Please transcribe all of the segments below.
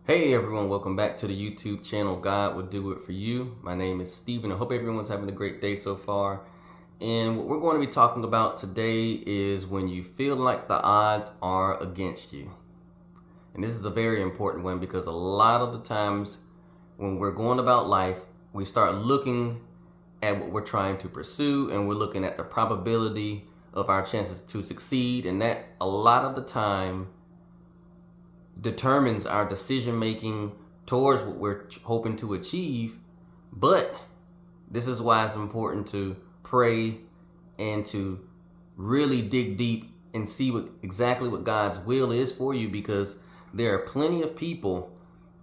Hey everyone, welcome back to the YouTube channel God Will Do It For You. My name is Steven. I hope everyone's having a great day so far. And what we're going to be talking about today is when you feel like the odds are against you. And this is a very important one because a lot of the times when we're going about life, we start looking at what we're trying to pursue and we're looking at the probability of our chances to succeed. And that a lot of the time determines our decision making towards what we're hoping to achieve. But this is why it's important to pray and to really dig deep and see exactly what God's will is for you, because there are plenty of people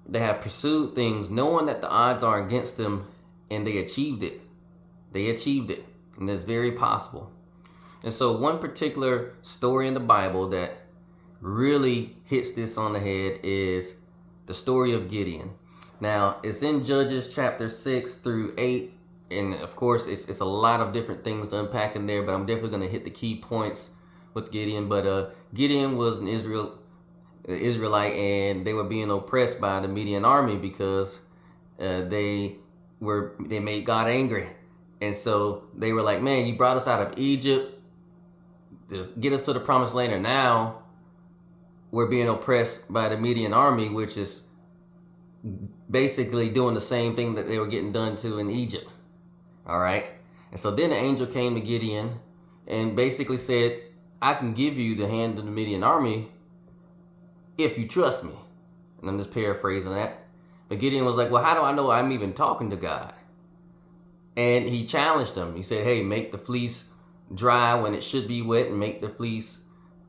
that have pursued things knowing that the odds are against them and they achieved it. And it's very possible. And so one particular story in the Bible that really hits this on the head is the story of Gideon. Now, it's in Judges chapter 6 through 8, and of course, it's a lot of different things to unpack in there, but I'm definitely going to hit the key points with Gideon. But Gideon was an Israelite, and they were being oppressed by the Midian army because they made God angry. And so they were like, man, you brought us out of Egypt, just get us to the promised land, and now we're being oppressed by the Midian army, which is basically doing the same thing that they were getting done to in Egypt. All right. And so then the angel came to Gideon and basically said, I can give you the hand of the Midian army if you trust me. And I'm just paraphrasing that. But Gideon was like, well, how do I know I'm even talking to God? And he challenged him. He said, hey, make the fleece dry when it should be wet and make the fleece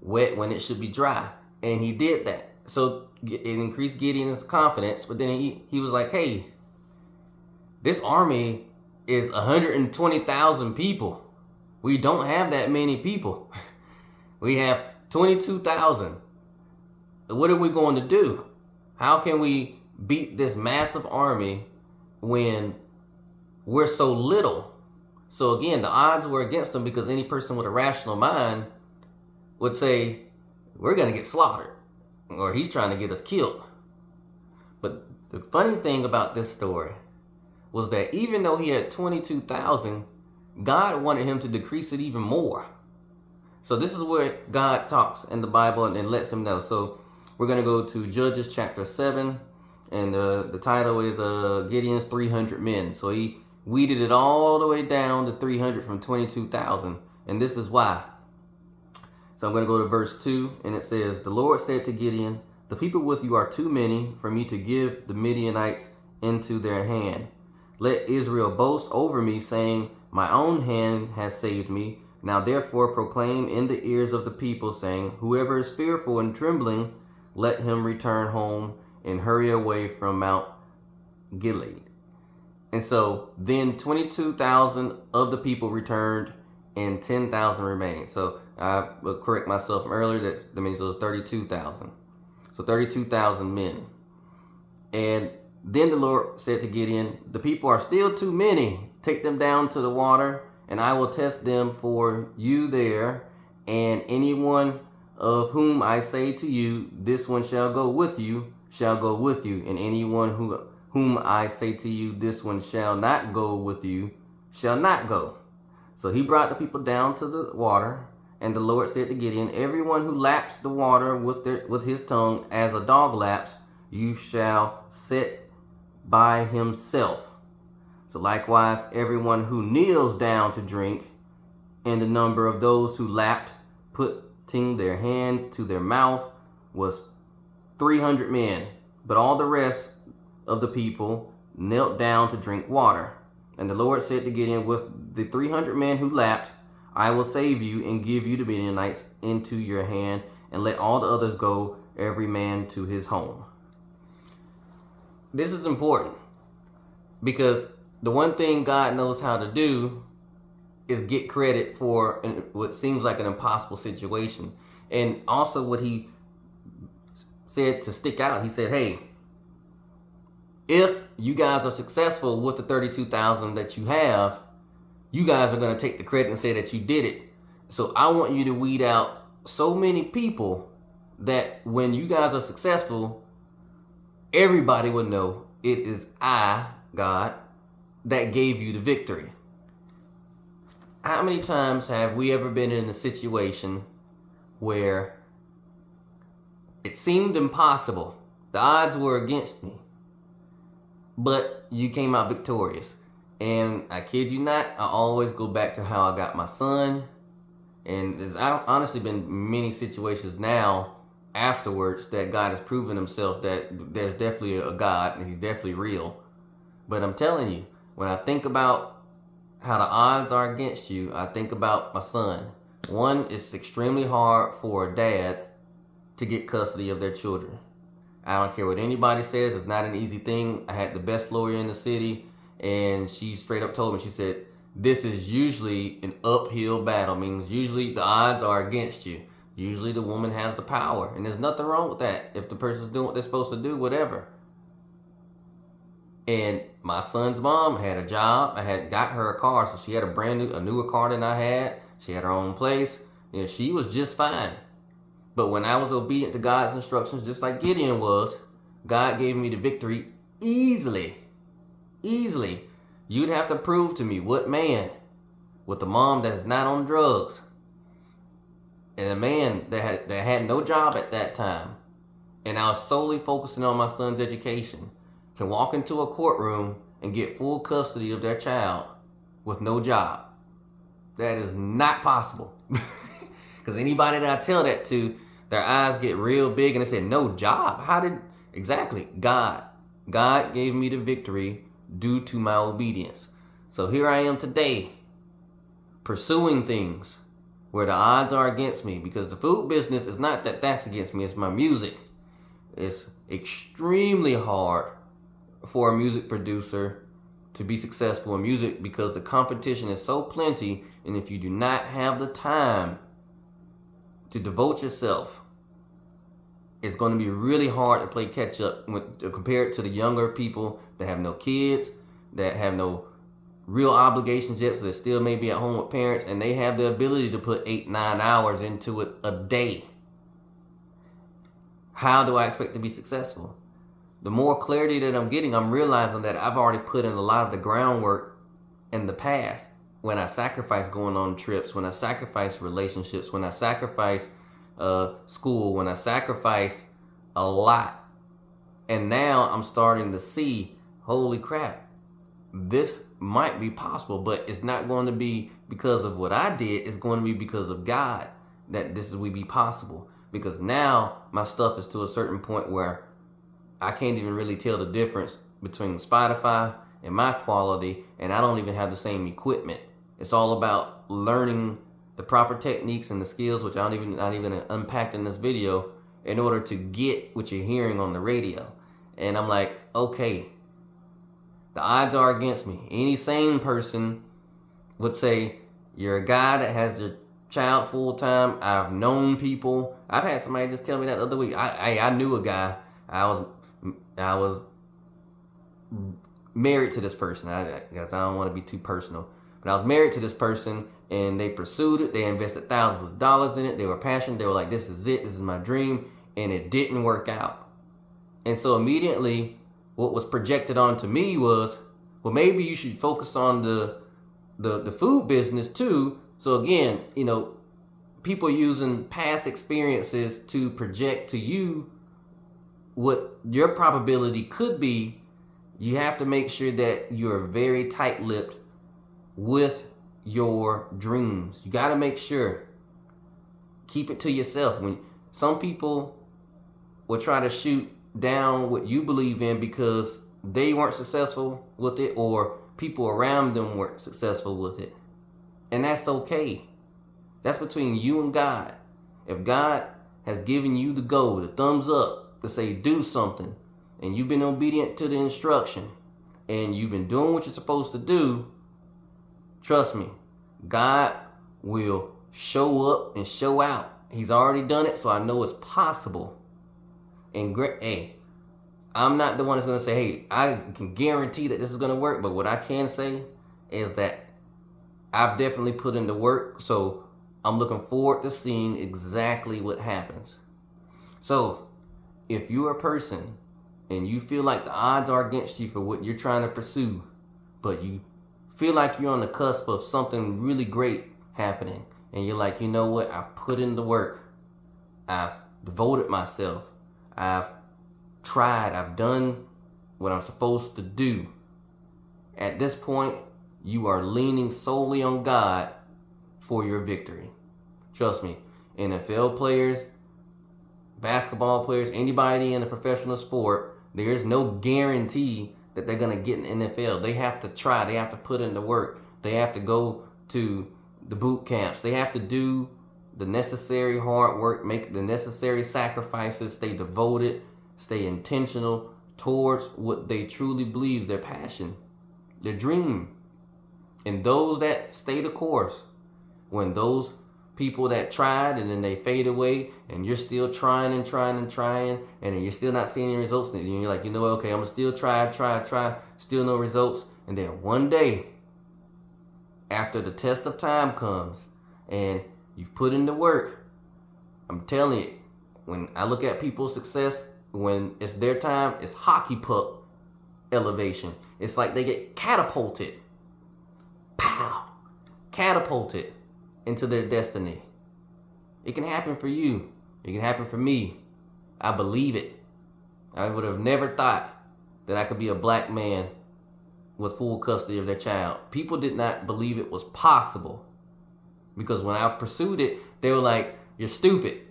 wet when it should be dry. And he did that. So it increased Gideon's confidence. But then he was like, hey, this army is 120,000 people. We don't have that many people. We have 22,000. What are we going to do? How can we beat this massive army when we're so little? So again, the odds were against them because any person with a rational mind would say, we're going to get slaughtered, or he's trying to get us killed. But the funny thing about this story was that even though he had 22,000, God wanted him to decrease it even more. So this is where God talks in the Bible and lets him know. So we're going to go to Judges chapter 7, and the title is Gideon's 300 men. So he weeded it all the way down to 300 from 22,000, and this is why. So I'm going to go to verse 2, and it says, the Lord said to Gideon, the people with you are too many for me to give the Midianites into their hand. Let Israel boast over me, saying, my own hand has saved me. Now therefore proclaim in the ears of the people, saying, whoever is fearful and trembling, let him return home and hurry away from Mount Gilead. And so then 22,000 of the people returned and 10,000 remained. So I will correct myself from earlier. That means it was 32,000. So 32,000 men. And then the Lord said to Gideon, the people are still too many. Take them down to the water, and I will test them for you there. And anyone of whom I say to you, this one shall go with you, shall go with you. And anyone whom I say to you, this one shall not go with you, shall not go. So he brought the people down to the water, and the Lord said to Gideon, everyone who laps the water with his tongue as a dog laps, you shall set by himself. So likewise, everyone who kneels down to drink, and the number of those who lapped, putting their hands to their mouth, was 300 men. But all the rest of the people knelt down to drink water. And the Lord said to Gideon, with the 300 men who lapped, I will save you and give you the Midianites into your hand, and let all the others go, every man to his home. This is important because the one thing God knows how to do is get credit for what seems like an impossible situation. And also what he said to stick out, he said, hey, if you guys are successful with the 32,000 that you have, you guys are going to take the credit and say that you did it. So I want you to weed out so many people that when you guys are successful, everybody would know it is I, God, that gave you the victory. How many times have we ever been in a situation where it seemed impossible? The odds were against me, but you came out victorious. And I kid you not, I always go back to how I got my son. And there's honestly been many situations now afterwards that God has proven himself that there's definitely a God and he's definitely real. But I'm telling you, when I think about how the odds are against you, I think about my son. One, it's extremely hard for a dad to get custody of their children. I don't care what anybody says, it's not an easy thing. I had the best lawyer in the city, and she straight up told me, she said, this is usually an uphill battle. Means usually the odds are against you. Usually the woman has the power, and there's nothing wrong with that. If the person's doing what they're supposed to do, whatever. And my son's mom had a job. I had got her a car, so she had a newer car than I had. She had her own place. And she was just fine. But when I was obedient to God's instructions, just like Gideon was, God gave me the victory easily. Easily. You'd have to prove to me what man with a mom that is not on drugs and a man that had no job at that time, and I was solely focusing on my son's education, can walk into a courtroom and get full custody of their child with no job. That is not possible. Because anybody that I tell that to, their eyes get real big and they say, no job? Exactly, God. God gave me the victory due to my obedience. So here I am today, pursuing things where the odds are against me, because the food business is not that that's against me, it's my music. It's extremely hard for a music producer to be successful in music because the competition is so plenty, and if you do not have the time to devote yourself, it's going to be really hard to play catch up compared to the younger people that have no kids, that have no real obligations yet, so they still may be at home with parents, and they have the ability to put 8-9 hours into it a day. How do I expect to be successful? The more clarity that I'm getting, I'm realizing that I've already put in a lot of the groundwork in the past. When I sacrificed going on trips, when I sacrificed relationships, when I sacrificed school, when I sacrificed a lot. And now I'm starting to see, holy crap, this might be possible, but it's not going to be because of what I did. It's going to be because of God that this will be possible. Because now my stuff is to a certain point where I can't even really tell the difference between Spotify and my quality, and I don't even have the same equipment. It's all about learning the proper techniques and the skills, which not even unpacked in this video, in order to get what you're hearing on the radio. And I'm like, okay, the odds are against me. Any sane person would say, you're a guy that has your child full time. I've known people. I've had somebody just tell me that the other week. I knew a guy. I was married to this person. I guess I don't want to be too personal, but I was married to this person, and they pursued it. They invested thousands of dollars in it. They were passionate. They were like, this is it. This is my dream. And it didn't work out. And so immediately what was projected onto me was, well, maybe you should focus on the food business too. So again, people using past experiences to project to you what your probability could be. You have to make sure that you're very tight-lipped with your dreams. You got to make sure, keep it to yourself. When some people will try to shoot down what you believe in because they weren't successful with it, or people around them weren't successful with it. And that's okay. That's between you and God. If God has given you the go, the thumbs up to say do something, and you've been obedient to the instruction, and you've been doing what you're supposed to do, trust me, God will show up and show out. He's already done it, so I know it's possible. And hey, I'm not the one that's going to say, hey, I can guarantee that this is going to work. But what I can say is that I've definitely put in the work. So I'm looking forward to seeing exactly what happens. So if you're a person and you feel like the odds are against you for what you're trying to pursue, but you feel like you're on the cusp of something really great happening, and you're like, you know what, I've put in the work, I've devoted myself, I've tried, I've done what I'm supposed to do. At this point, you are leaning solely on God for your victory. Trust me, NFL players, basketball players, anybody in a professional sport, there is no guarantee that they're going to get in the NFL. They have to try. They have to put in the work. They have to go to the boot camps. They have to do the necessary hard work, make the necessary sacrifices, stay devoted, stay intentional towards what they truly believe, their passion, their dream. And those that stay the course, when those people that tried and then they fade away and you're still trying and then you're still not seeing any results, and you're like, you know what, okay, I'm gonna still try, still no results. And then one day, after the test of time comes and you've put in the work, I'm telling you, when I look at people's success, when it's their time, it's hockey puck elevation. It's like they get catapulted, catapulted into their destiny. It can happen for you. It can happen for me. I believe it. I would have never thought that I could be a black man with full custody of their child. People did not believe it was possible, because when I pursued it, they were like, you're stupid.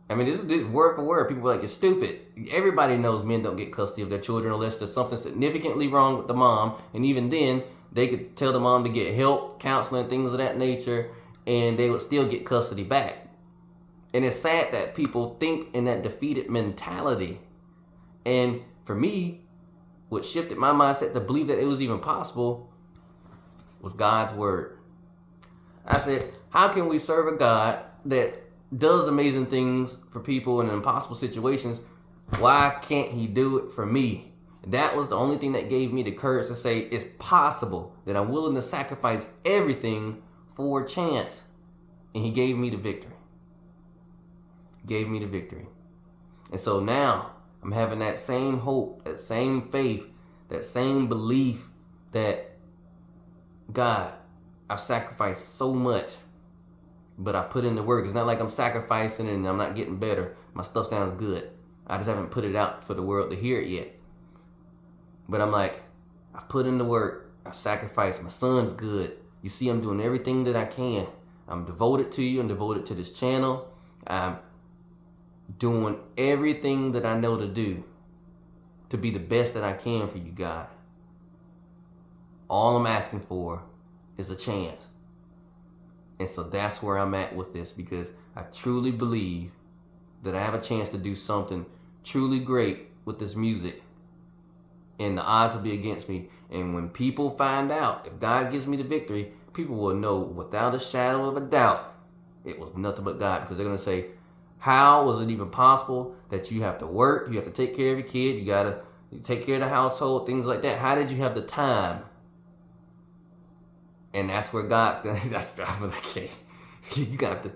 I mean, this is word for word. People were like, you're stupid. Everybody knows men don't get custody of their children unless there's something significantly wrong with the mom. And even then, they could tell the mom to get help, counseling, things of that nature, and they would still get custody back. And it's sad that people think in that defeated mentality. And for me, what shifted my mindset to believe that it was even possible was God's word. I said, how can we serve a God that does amazing things for people in impossible situations? Why can't he do it for me? That was the only thing that gave me the courage to say it's possible, that I'm willing to sacrifice everything for a chance. And he gave me the victory. Gave me the victory. And so now I'm having that same hope, that same faith, that same belief that, God, I've sacrificed so much, but I've put in the work. It's not like I'm sacrificing and I'm not getting better. My stuff sounds good. I just haven't put it out for the world to hear it yet. But I'm like, I've put in the work. I've sacrificed. My son's good. You see, I'm doing everything that I can. I'm devoted to you. I'm devoted to this channel. I'm doing everything that I know to do to be the best that I can for you, God. All I'm asking for is a chance. And so that's where I'm at with this, because I truly believe that I have a chance to do something truly great with this music. And the odds will be against me. And when people find out, if God gives me the victory, people will know without a shadow of a doubt it was nothing but God. Because they're going to say, how was it even possible that you have to work, you have to take care of your kid, you got to take care of the household, things like that? How did you have the time? And that's where God's going to, I'm like, hey, you got to,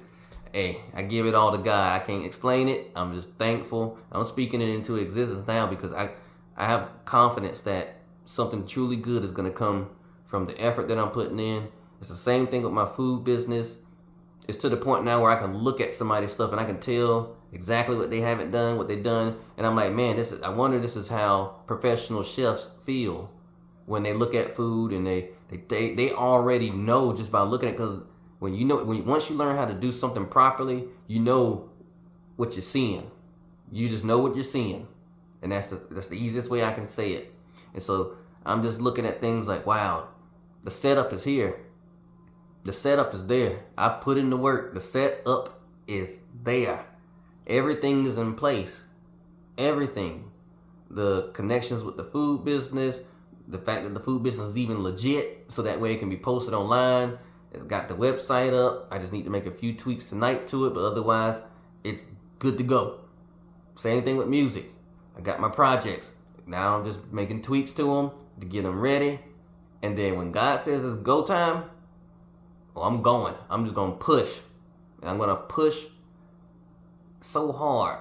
hey, I give it all to God. I can't explain it. I'm just thankful. I'm speaking it into existence now because I have confidence that something truly good is going to come from the effort that I'm putting in. It's the same thing with my food business. It's to the point now where I can look at somebody's stuff and I can tell exactly what they haven't done, what they've done. And I'm like, man, this is how professional chefs feel when they look at food, and they already know just by looking at it. Because once you learn how to do something properly, you know what you're seeing. You just know what you're seeing. And that's the easiest way I can say it. And so I'm just looking at things like, wow, the setup is here. The setup is there. I've put in the work. The setup is there. Everything is in place. Everything. The connections with the food business, the fact that the food business is even legit, so that way it can be posted online. It's got the website up. I just need to make a few tweaks tonight to it, but otherwise, it's good to go. Same thing with music. I got my projects. Now I'm just making tweaks to them to get them ready. And then when God says it's go time, I'm going. I'm just going to push. And I'm going to push so hard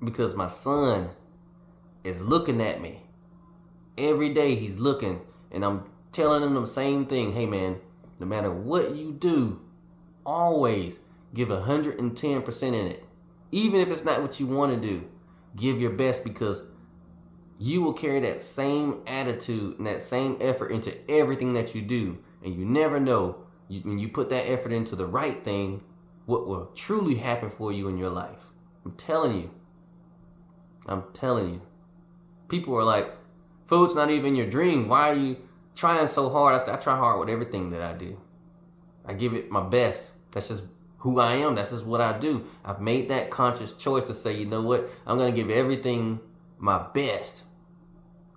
because my son is looking at me. Every day he's looking, and I'm telling him the same thing. Hey man, no matter what you do, always give 110% in it. Even if it's not what you want to do, give your best, because you will carry that same attitude and that same effort into everything that you do. And you never know, when you put that effort into the right thing, what will truly happen for you in your life. I'm telling you. People are like, food's not even your dream. Why are you trying so hard? I say, I try hard with everything that I do. I give it my best. That's just who I am. That's just what I do. I've made that conscious choice to say, you know what? I'm going to give everything my best.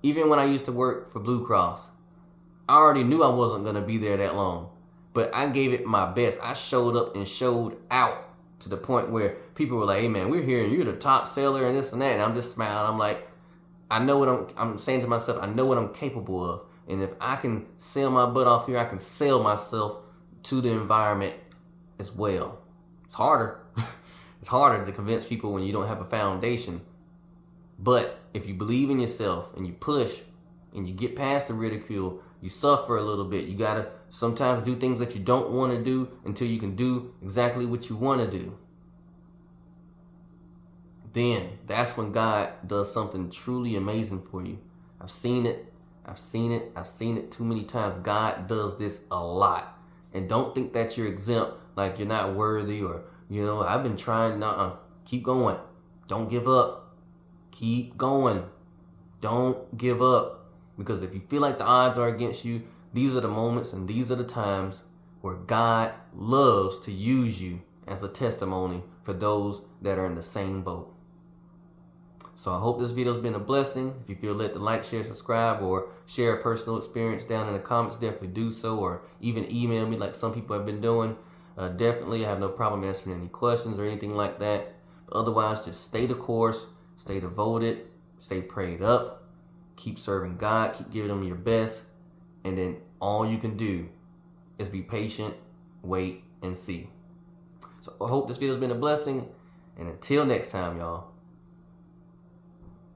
Even when I used to work for Blue Cross, I already knew I wasn't going to be there that long. But I gave it my best. I showed up and showed out to the point where people were like, hey man, we're hearing you're the top seller and this and that. And I'm just smiling. I'm like, I know what I'm saying to myself. I know what I'm capable of. And if I can sell my butt off here, I can sell myself to the environment as well. It's harder. It's harder to convince people when you don't have a foundation. But if you believe in yourself and you push and you get past the ridicule, you suffer a little bit. You gotta sometimes do things that you don't want to do until you can do exactly what you want to do. Then that's when God does something truly amazing for you. I've seen it too many times. God does this a lot. And don't think that you're exempt, like you're not worthy, or, you know, I've been trying. Keep going. Don't give up. Keep going. Don't give up. Because if you feel like the odds are against you, these are the moments and these are the times where God loves to use you as a testimony for those that are in the same boat. So I hope this video has been a blessing. If you feel led to like, share, subscribe, or share a personal experience down in the comments, definitely do so, or even email me like some people have been doing. Definitely, I have no problem answering any questions or anything like that. But otherwise, just stay the course, stay devoted, stay prayed up, keep serving God, keep giving Him your best, and then all you can do is be patient, wait, and see. So I hope this video has been a blessing, and until next time, y'all.